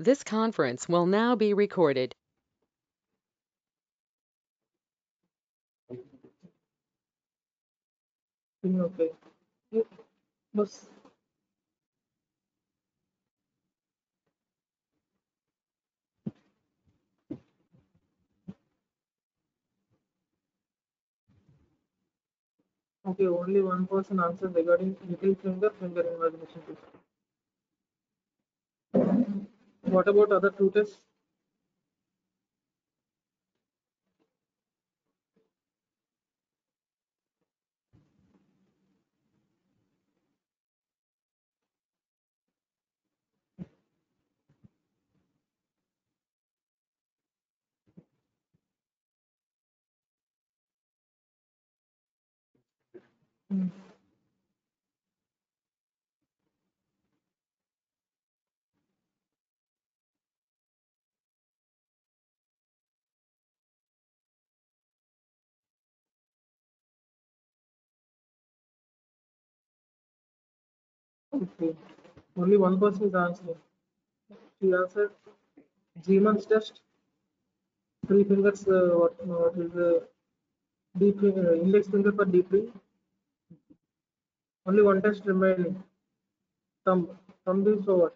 This conference will now be recorded. Okay. बस okay, only one person answered regarding little finger imagination test. What about other two tests? Hmm. Okay. Only one person is answering. She answered Zeeman's test. Three fingers. What is the deep index finger for deep ring? Only one test remaining. Thumb. Thumb is for what?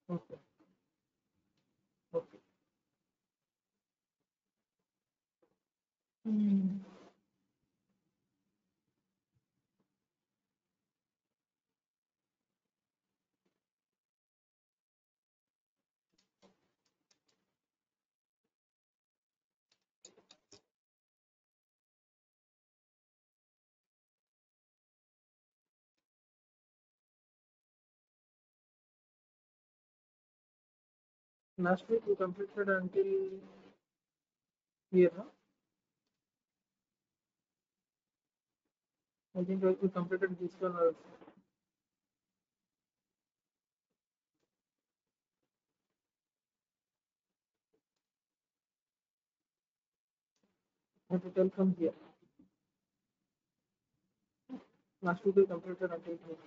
Okay. Okay. Hmm. Last week we completed until here. No? I think we completed this one also. I have to tell from here. Last week we completed until here.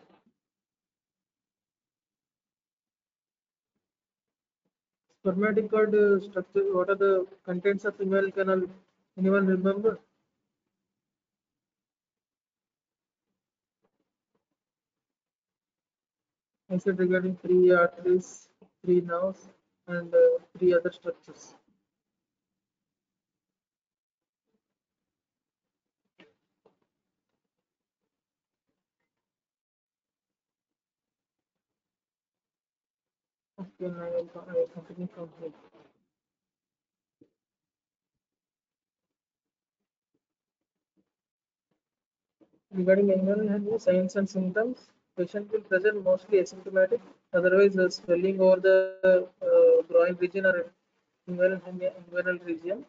Spermatic cord structure. What are the contents of female canal? Anyone remember? I said regarding three arteries, three nerves, and three other structures. Okay, I will continue from here. Regarding inguinal hernia, signs and symptoms, patient will present mostly asymptomatic, otherwise swelling over the groin region or inguinal region,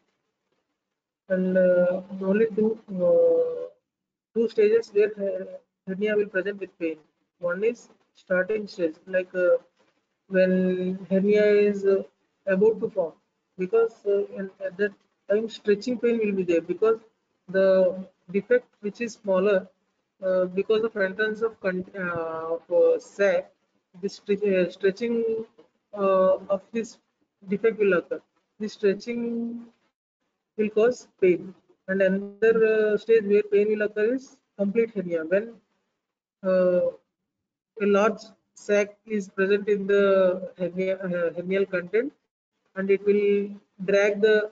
and only two stages where hernia will present with pain. One is starting stage, like when hernia is about to form, because at that time stretching pain will be there because the defect which is smaller because of entrance of, sac, the stretching of this defect will occur. The stretching will cause pain. And another stage where pain will occur is complete hernia, when uh, a large sac is present in the hernial content and it will drag the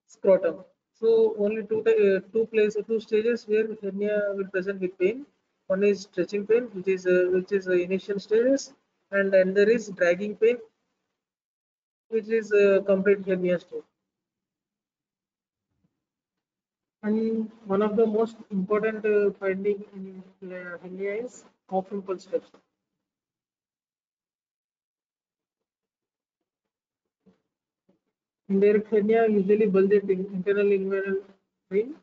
scrotum. So only two stages where hernia will present with pain. One is stretching pain, which is the initial stages, and then there is dragging pain, which is complete hernia stage. And one of the most important finding in hernia is off impulse steps. Indirect hernia usually bulged internal inguinal ring,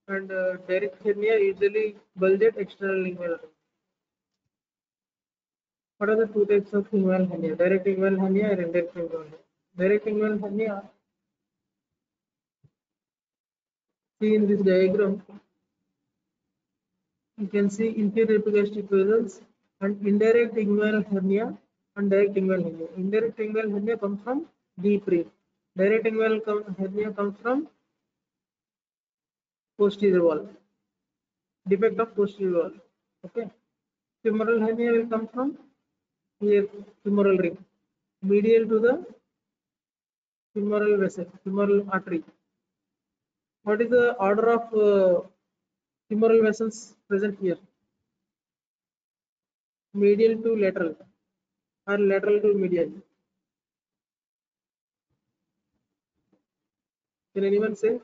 and direct hernia usually bulged external inguinal ring. What are the two types of inguinal hernia? Direct inguinal hernia and indirect inguinal hernia. Direct inguinal hernia See in this diagram, you can see inferior epigastric vessels and indirect inguinal hernia and direct inguinal hernia. Indirect inguinal hernia comes from deep ring. Direct inguinal hernia comes from posterior wall. Defect of posterior wall. Okay. Femoral hernia will come from here, femoral ring, medial to the femoral vessel, femoral artery. What is the order of femoral vessels present here? Medial to lateral or lateral to medial? Can anyone say?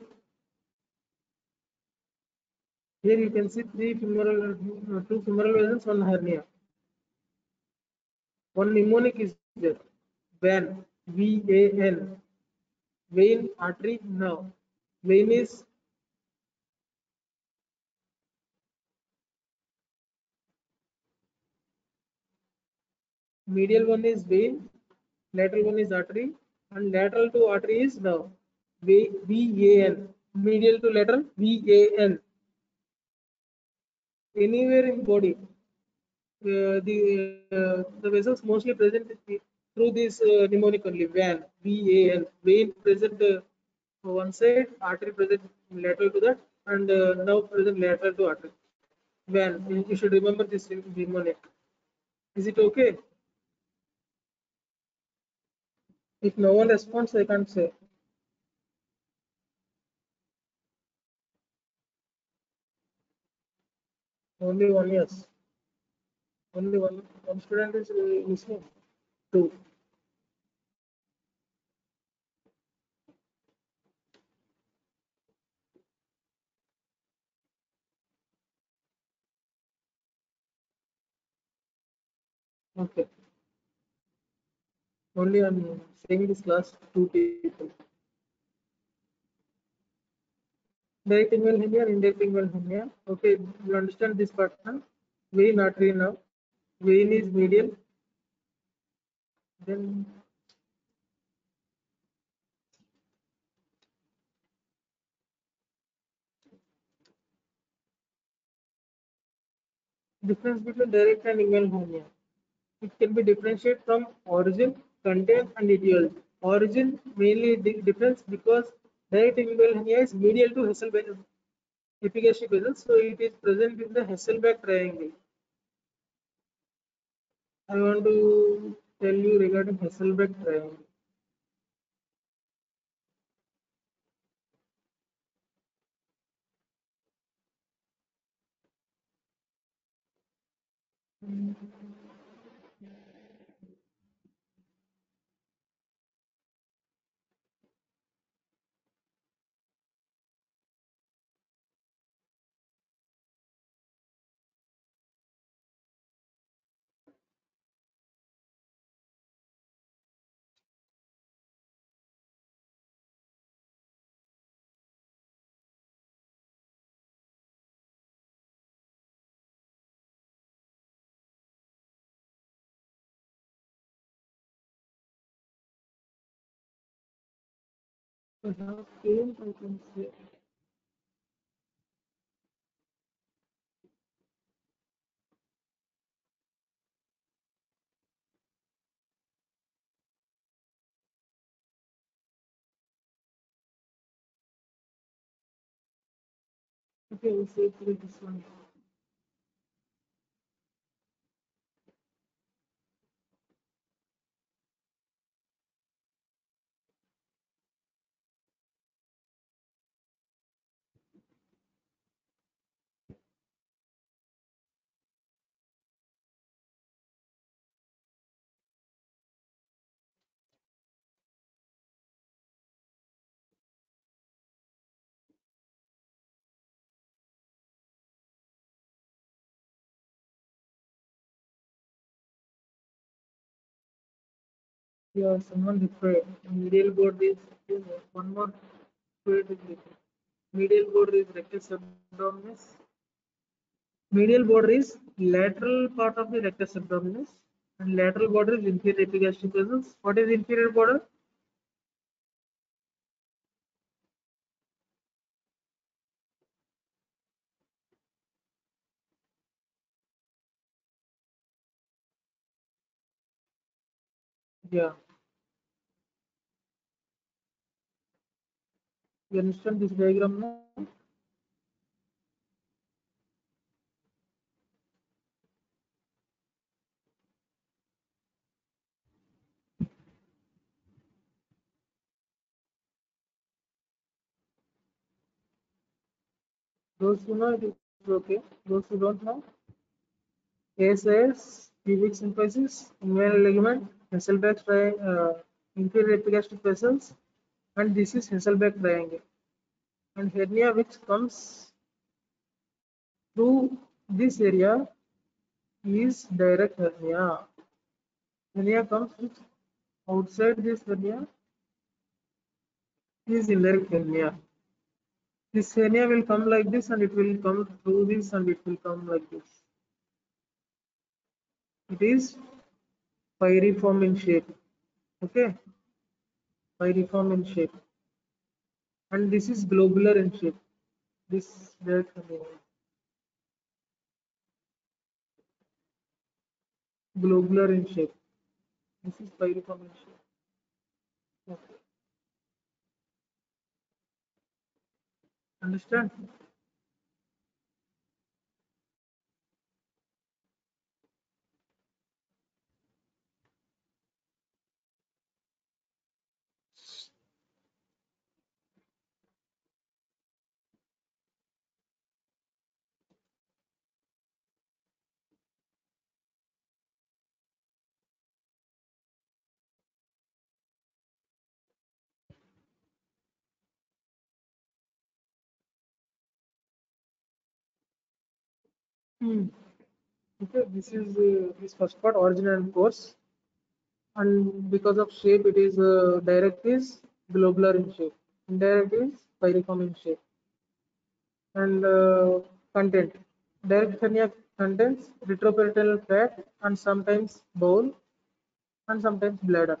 Here you can see two femoral vessels, one hernia. One mnemonic is there. Vein, V-A-N. Vein, artery, nerve. Vein is medial one is vein, lateral one is artery, and lateral to artery is nerve. V-A-N. Medial to lateral, V-A-N. Anywhere in body, the vessels mostly present through this mnemonic only. Vein, V-A-N. Vein present one side, artery present lateral to that, and nerve present lateral to artery. Vein. You should remember this mnemonic. Is it okay? If no one responds, I can't say. Only one, yes. Only one student is listening. Two. Okay. Only I'm saying this last two people. Direct inguinal hernia, indirect inguinal hernia. Okay, you understand this part now? Vein artery now. Vein is medial. Then difference between direct and inguinal hernia. It can be differentiated from origin, content, and etiology. Origin mainly difference because direct inguinal hernia is medial to Hasselbalch epigastric vessel, so it is present in the Hasselbalch triangle. I want to tell you regarding Hasselbalch triangle. I have pain, I can say. Okay, we'll say through this one. Yeah, someone referred. Medial board is one more fluid is different. Medial border is rectus abdominis. Medial border is lateral part of the rectus abdominis, and lateral border is inferior epigastric vessels. What is inferior border? Yeah. You understand this diagram now? Those who know it is okay. Those who don't know, ASIS, pubic symphysis, inguinal ligament, Hasselbeck inferior epigastric vessels, and this is Hasselbeck triangle. And hernia which comes through this area is direct hernia. Hernia comes with outside this hernia is indirect hernia. This hernia will come like this and it will come through this and it will come like this. It is pyriform in shape. Okay, pyriform in shape. And this is globular in shape. This direct hernia. Globular in shape. This is pyriform in shape. Okay. Understand? Hmm. Okay, this is this first part, origin and course, and because of shape, it is direct is globular in shape, indirect is pyriform in shape, and content. Direct hernia contains retroperitoneal fat and sometimes bowel and sometimes bladder.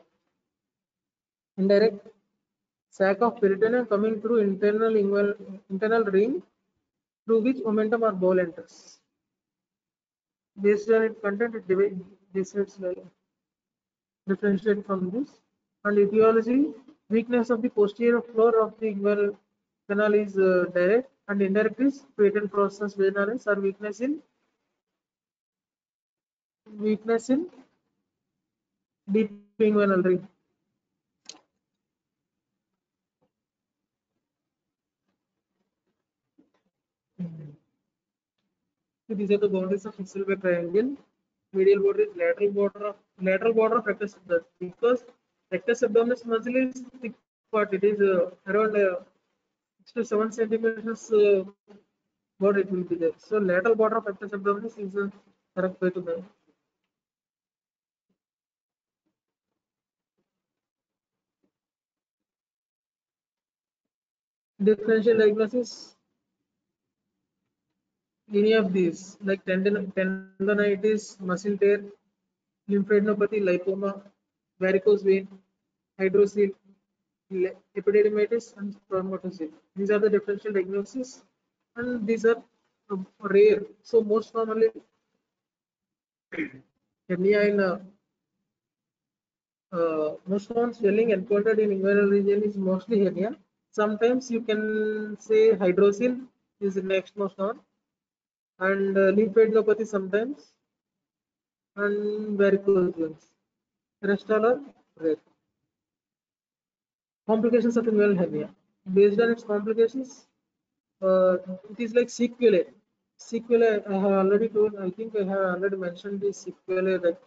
Indirect sac of peritoneum coming through internal ring through which momentum or bowel enters. Based on its content, it decides differentiate from this. And etiology, weakness of the posterior floor of the inguinal canal is direct, and indirect is patent process venalis or weakness in deep inguinal ring. So these are the boundaries of Hasselbeck triangle. Medial border is lateral border of rectus abdominis, because rectus abdominis muscle is thick part. It is around 6 to 7 centimeters border it will be there. So lateral border of rectus abdominis is the correct way to the differential diagnosis. Any of these, like tendonitis, muscle tear, lymphadenopathy, lipoma, varicose vein, hydrocele, epididymitis, and spermatocyst. These are the differential diagnoses, and these are rare. So most commonly, hernia in most common swelling encountered in inguinal region is mostly hernia. Sometimes you can say hydrocele is the next most common, and lymphadenopathy sometimes, and varicose veins. Rest all are rare. Complications of inguinal hernia. Based on its complications, it is like sequelae. Sequelae, I have already told, I think I have already mentioned the sequelae, that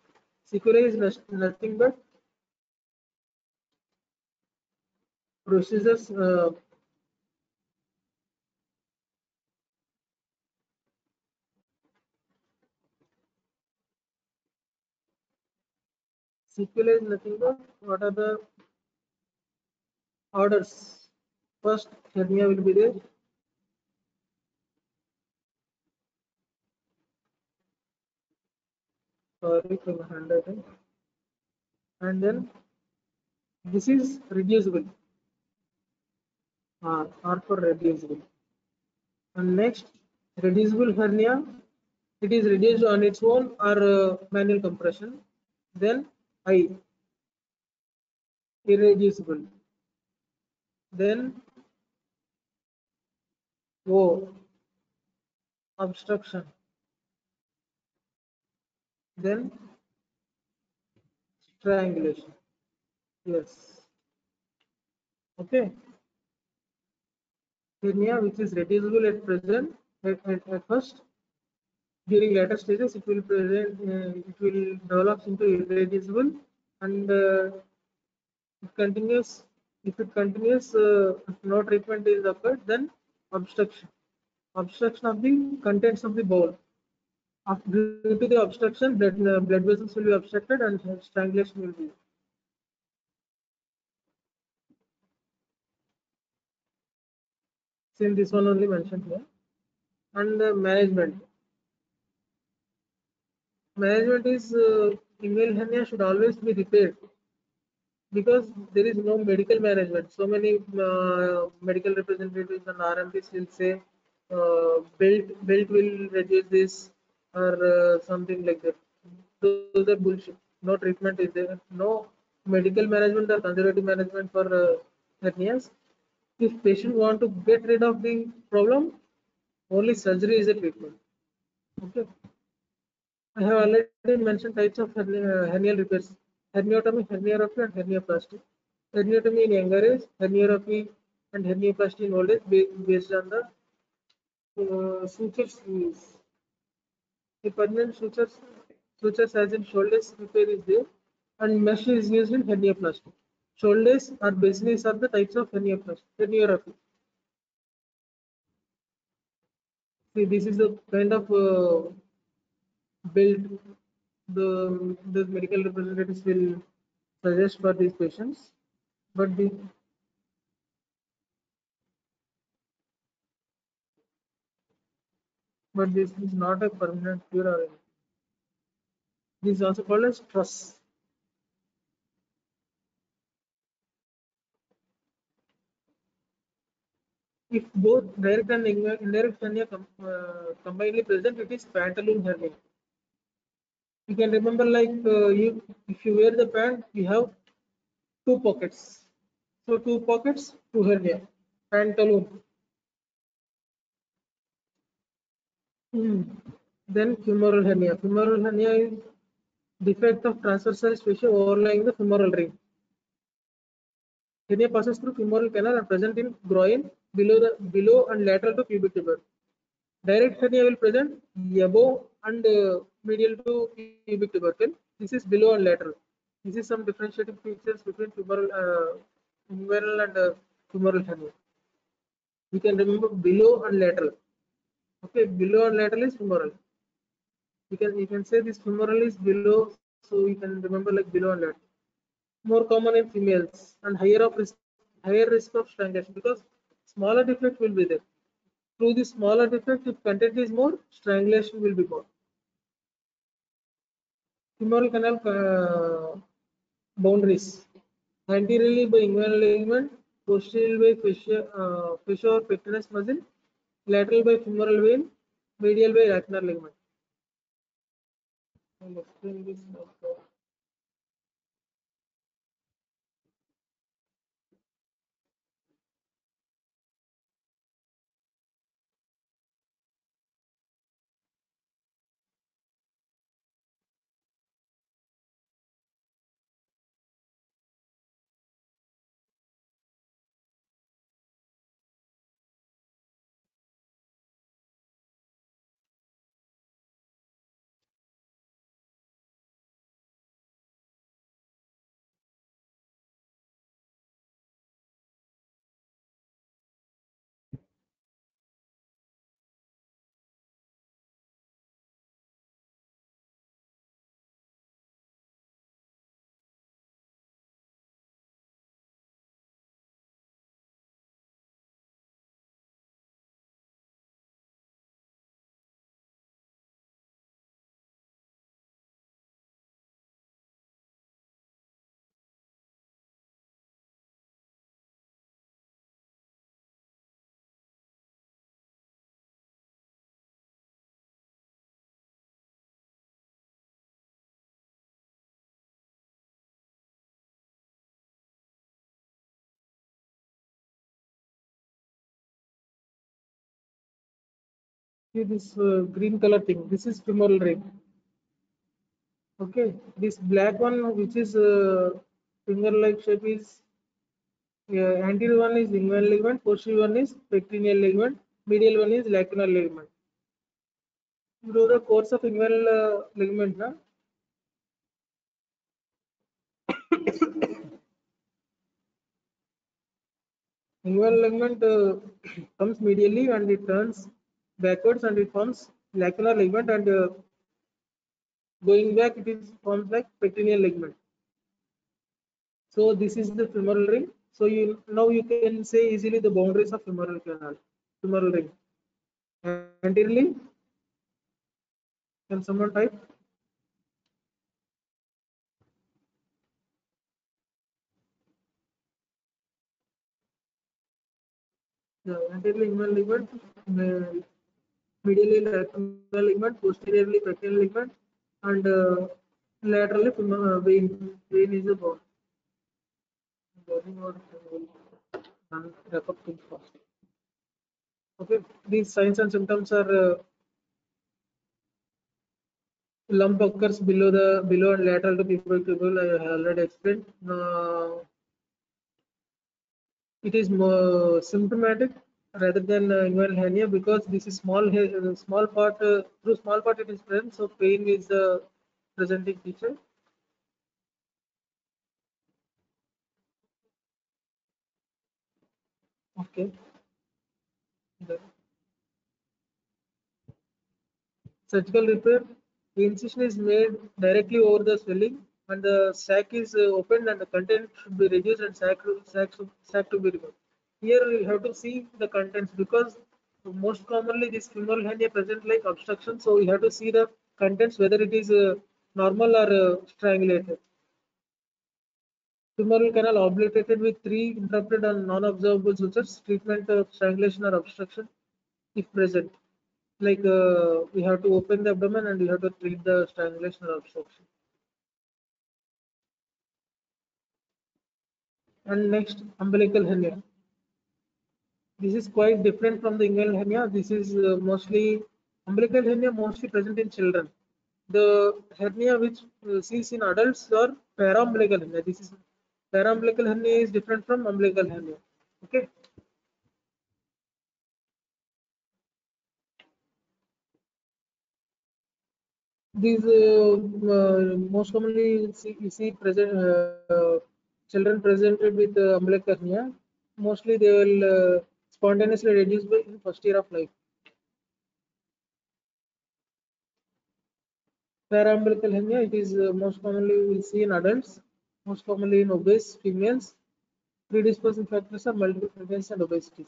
sequelae is nothing but procedures. Sequelae is nothing but what are the orders. First, hernia will be there. Sorry for my handwriting. And then this is reducible. R for reducible. And next, reducible hernia, it is reduced on its own or manual compression. Then I. irreducible. Then O, obstruction. Then strangulation. Yes. Okay. Hernia, which is reducible at present, at first, during later stages, it will develop into irreducible, and it continues. If it continues, if no treatment is occurred, then obstruction. Obstruction of the contents of the bowel. Due to the obstruction, blood vessels will be obstructed and strangulation will be. Same this one only mentioned here. And management. Management is inguinal hernia should always be repaired because there is no medical management. So many medical representatives and RMPs will say belt will reduce this or something like that. Those are bullshit. No treatment is there. No medical management or conservative management for hernias. If patient want to get rid of the problem, only surgery is a treatment. Okay. I have already mentioned types of hernial repairs: herniotomy, herniorrhaphy, and hernioplasty. Herniotomy in younger age, herniorrhaphy and hernioplasty in old age based on the sutures used. The permanent sutures as in shoulders repair is there, and mesh is used in hernioplasty. Shoulders or bases are the types of hernioplasty, herniorrhaphy. See, this is the kind of build the medical representatives will suggest for these patients, but this is not a permanent cure or anything. This is also called as truss. If both direct and indirect hernia combinedly present, it is pantaloon hernia. You can remember like if you wear the pant, you have two pockets. So two pockets, two hernia. Pantaloon. Then femoral hernia. Femoral hernia is defect of transversal fascia overlying the femoral ring. Hernia passes through femoral canal and present in groin below and lateral to pubic tuber. Direct hernia will present above and medial to pubic tubercle. This is below and lateral. This is some differentiating features between inguinal and femoral hernia. We can remember below and lateral. Okay, below and lateral is femoral. You can say this femoral is below, so you can remember like below and lateral. More common in females and higher risk of strangulation because smaller defect will be there. Through the smaller defect, if content is more, strangulation will be more. Femoral canal boundaries: anteriorly by inguinal ligament, posteriorly by fascia or pectineus muscle, lateral by femoral vein, medial by ulnar ligament. I'll explain this now. See this green color thing. This is femoral ring. Okay, this black one, which is finger-like shape, is anterior one is inguinal ligament, posterior one is pectineal ligament, medial one is lacunar ligament. You know the course of inguinal ligament, na? Inguinal ligament comes medially and it turns backwards and it forms lacunar ligament, and going back it is forms like pectineal ligament. So this is the femoral ring. So you now you can say easily the boundaries of femoral canal, femoral ring. Anteriorly, can someone type? The anteriorly inguinal ligament, medially lacunar ligament, posteriorly pectineal ligament, and laterally vein. Vein is a bone. Bone or wrap up things fast. Okay, these signs and symptoms are lump occurs below and lateral to pubic tubule. I have already explained. It is more symptomatic rather than inguinal hernia because this is small part. Through small part it is present, so pain is the presenting feature. Okay. The surgical repair. The incision is made directly over the swelling, and the sac is opened, and the content should be reduced, and sac to be removed. Here you have to see the contents because most commonly this femoral hernia present like obstruction, so you have to see the contents whether it is normal or strangulated. Femoral canal obliterated with three interrupted and non-observable sutures. Treatment of strangulation or obstruction if present. Like we have to open the abdomen and we have to treat the strangulation or obstruction. And next, umbilical hernia. This is quite different from the inguinal hernia. This is mostly umbilical hernia, mostly present in children. The hernia which sees in adults are paraumbilical hernia. This is paraumbilical hernia is different from umbilical hernia. Okay. These most commonly you see present children presented with umbilical hernia. Mostly they will spontaneously reduce by in first year of life. Paraumbilical hernia, it is most commonly we see in adults, most commonly in obese females. Predisposing factors are multiple pregnancy and obesity.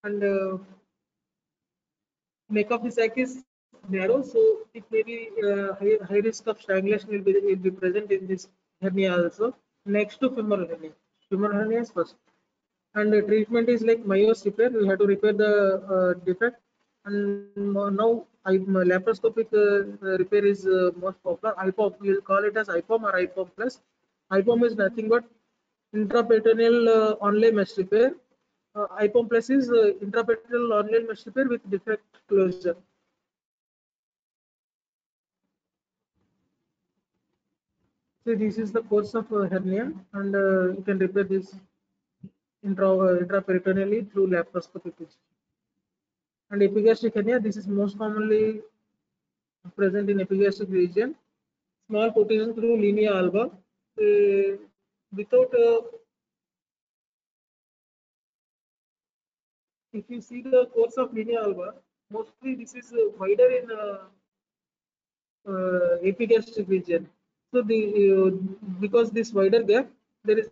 And neck of the sac is narrow, so it may be high risk of strangulation will be present in this hernia also. Next to femoral hernia. Femoral hernia is first. And the treatment is like Mayos repair. We have to repair the defect. And now laparoscopic repair is most popular. IPOM, we will call it as IPOM or IPOM plus. IPOM is nothing but intraperitoneal onlay mesh repair. IPOM plus is intraperitoneal onlay mesh repair with defect closure. So this is the course of hernia, and you can repair this intraperitoneally through laparoscopic. And epigastric hernia, this is most commonly present in epigastric region. Small protrusion through linea alba. Without, if you see the course of linea alba, mostly this is wider in epigastric region. So the because this wider gap, there is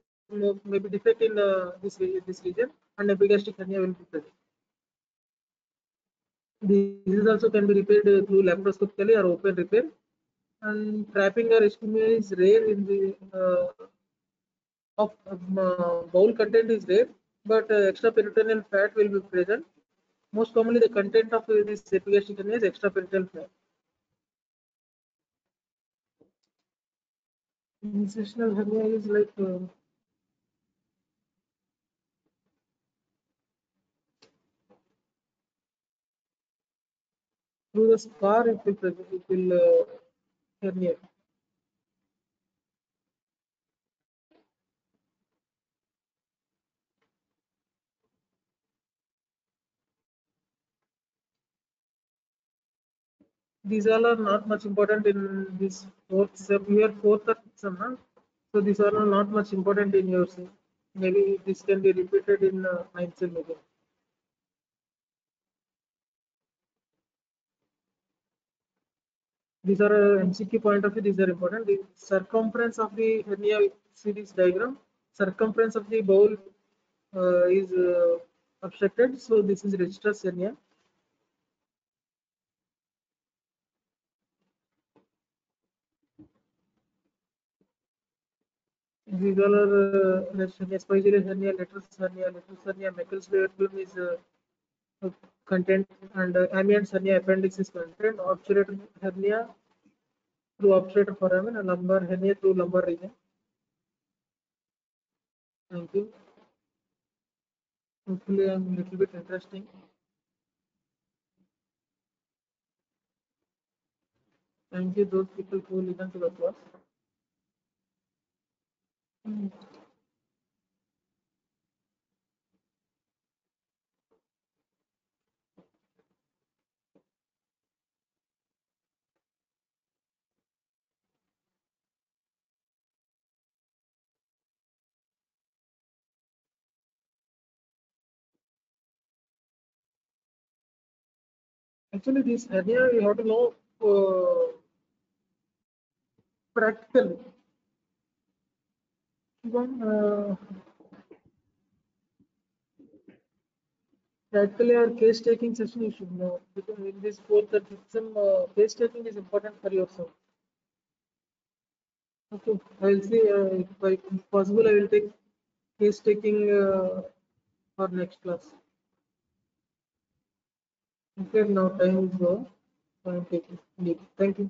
maybe defect in this region, and epigastric hernia will be present. This also can be repaired through laparoscopically or open repair. And trapping or ischemia is rare in the of bowel content is there, but extraperitoneal fat will be present. Most commonly, the content of this epigastric hernia is extraperitoneal fat. Incisional hernia is like through the scar it will herniate. These all are not much important in this fourth sem. Here fourth or fifth sem, huh? So these all are not much important in your sem. Maybe this can be repeated in ninth sem again. These are MCQ point of view. These are important. The circumference of the hernia series diagram. Circumference of the bowel is obstructed. So this is Richter hernia. These all are hernia, spiral hernia, lateral hernia, Meckel's film is content, and ambience hernia appendix is content. Obturator hernia through obturator foramen and lumbar hernia through lumbar region. Thank you. Hopefully, I'm a little bit interesting. Thank you, those people who listen to the class. Actually, this hernia you have to know practically. Even, practically our case taking session you should know, because in this fourth or fifth sem, case taking is important for yourself. Okay, I will see if possible I will take case taking for next class. Okay, now time is over. So I am taking leave. Thank you.